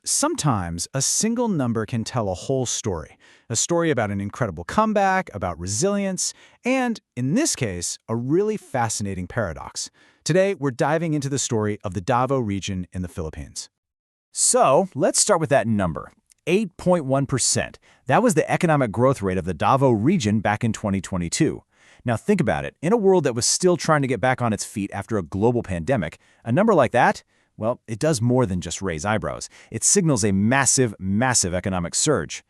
Sometimes a single number can tell a whole story. A story about an incredible comeback, about resilience, and, in this case, a really fascinating paradox. Today, we're diving into the story of the Davao region in the Philippines. So, let's start with that number, 8.1%. That was the economic growth rate of the Davao region back in 2022. Now think about it. In a world that was still trying to get back on its feet after a global pandemic, a number like that, well, it does more than just raise eyebrows. It signals a massive, massive economic surge.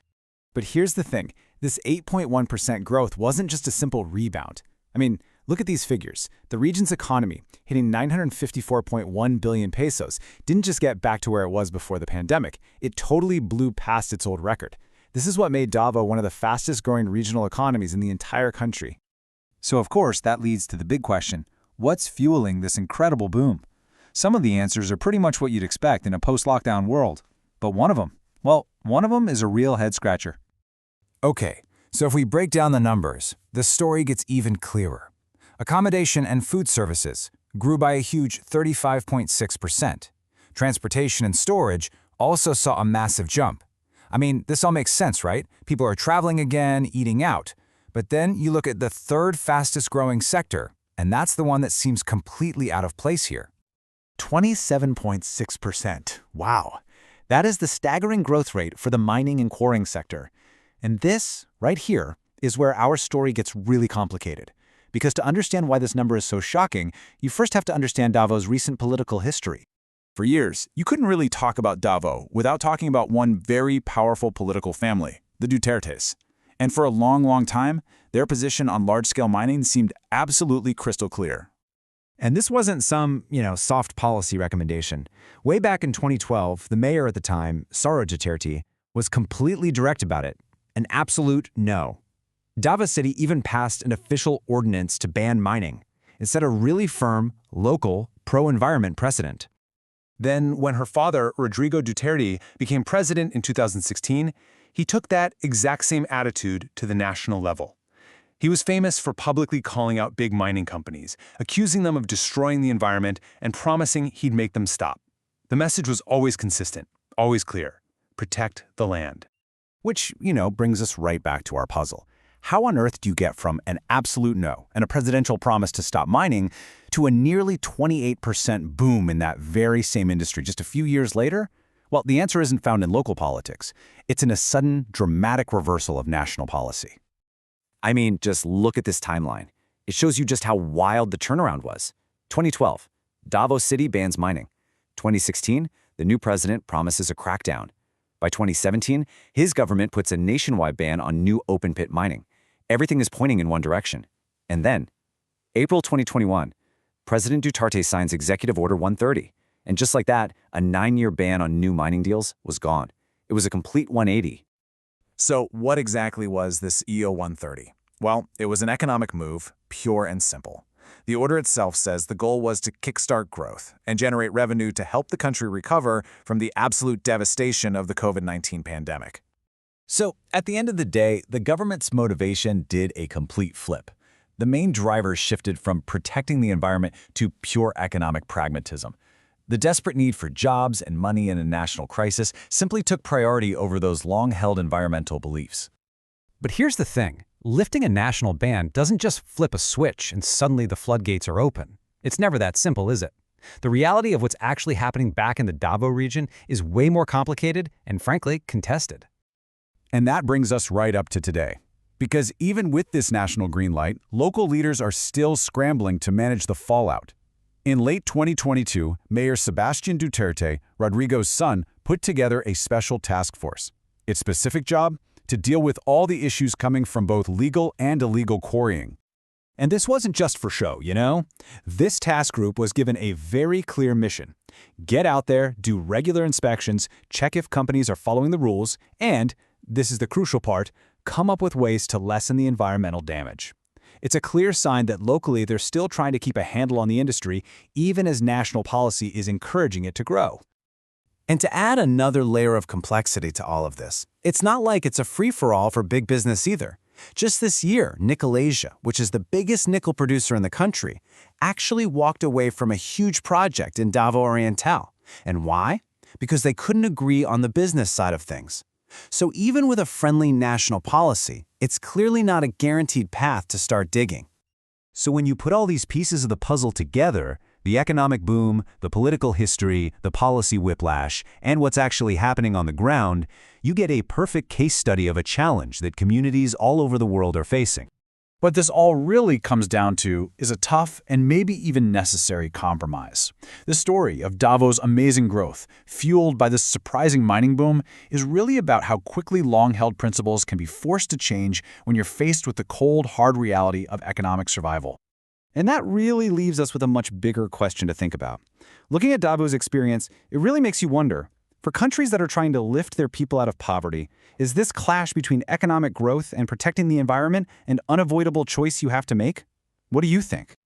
But here's the thing. This 8.1% growth wasn't just a simple rebound. I mean, look at these figures. The region's economy, hitting 954.1 billion pesos, didn't just get back to where it was before the pandemic. It totally blew past its old record. This is what made Davao one of the fastest-growing regional economies in the entire country. So, of course, that leads to the big question. What's fueling this incredible boom? Some of the answers are pretty much what you'd expect in a post-lockdown world. But one of them is a real head-scratcher. Okay, so if we break down the numbers, the story gets even clearer. Accommodation and food services grew by a huge 35.6%. Transportation and storage also saw a massive jump. I mean, this all makes sense, right? People are traveling again, eating out. But then you look at the third fastest growing sector, and that's the one that seems completely out of place here. 27.6%. Wow. That is the staggering growth rate for the mining and quarrying sector. And this, right here, is where our story gets really complicated. Because to understand why this number is so shocking, you first have to understand Davao's recent political history. For years, you couldn't really talk about Davao without talking about one very powerful political family, the Dutertes. And for a long, long time, their position on large-scale mining seemed absolutely crystal clear. And this wasn't some, soft policy recommendation. Way back in 2012, the mayor at the time, Saro Duterte, was completely direct about it. An absolute no. Davao City even passed an official ordinance to ban mining. It set a really firm, local, pro-environment precedent. Then, when her father, Rodrigo Duterte, became president in 2016, he took that exact same attitude to the national level. He was famous for publicly calling out big mining companies, accusing them of destroying the environment, and promising he'd make them stop. The message was always consistent, always clear: protect the land. Which, brings us right back to our puzzle. How on earth do you get from an absolute no and a presidential promise to stop mining to a nearly 28% boom in that very same industry just a few years later? Well, the answer isn't found in local politics. It's in a sudden, dramatic reversal of national policy. I mean, just look at this timeline. It shows you just how wild the turnaround was. 2012, Davao City bans mining. 2016, the new president promises a crackdown. By 2017, his government puts a nationwide ban on new open-pit mining. Everything is pointing in one direction. And then, April 2021, President Duterte signs Executive Order 130. And just like that, a 9-year ban on new mining deals was gone. It was a complete 180. So what exactly was this EO 130? Well, it was an economic move, pure and simple. The order itself says the goal was to kickstart growth and generate revenue to help the country recover from the absolute devastation of the COVID-19 pandemic. So, at the end of the day, the government's motivation did a complete flip. The main drivers shifted from protecting the environment to pure economic pragmatism. The desperate need for jobs and money in a national crisis simply took priority over those long-held environmental beliefs. But here's the thing. Lifting a national ban doesn't just flip a switch and suddenly the floodgates are open. It's never that simple, is it? The reality of what's actually happening back in the Davao region is way more complicated and, frankly, contested. And that brings us right up to today. Because even with this national green light, local leaders are still scrambling to manage the fallout. In late 2022, Mayor Sebastian Duterte, Rodrigo's son, put together a special task force. Its specific job? To deal with all the issues coming from both legal and illegal quarrying. And this wasn't just for show, This task group was given a very clear mission. Get out there, do regular inspections, check if companies are following the rules, and, this is the crucial part, come up with ways to lessen the environmental damage. It's a clear sign that locally they're still trying to keep a handle on the industry, even as national policy is encouraging it to grow. And to add another layer of complexity to all of this, it's not like it's a free-for-all for big business either. Just this year, Nickel-Asia, which is the biggest nickel producer in the country, actually walked away from a huge project in Davao Oriental. And why? because they couldn't agree on the business side of things. So even with a friendly national policy, it's clearly not a guaranteed path to start digging. So when you put all these pieces of the puzzle together, the economic boom, the political history, the policy whiplash, and what's actually happening on the ground, you get a perfect case study of a challenge that communities all over the world are facing. What this all really comes down to is a tough and maybe even necessary compromise. The story of Davo's amazing growth, fueled by this surprising mining boom, is really about how quickly long-held principles can be forced to change when you're faced with the cold, hard reality of economic survival. And that really leaves us with a much bigger question to think about. Looking at Davo's experience, it really makes you wonder, for countries that are trying to lift their people out of poverty, is this clash between economic growth and protecting the environment an unavoidable choice you have to make? What do you think?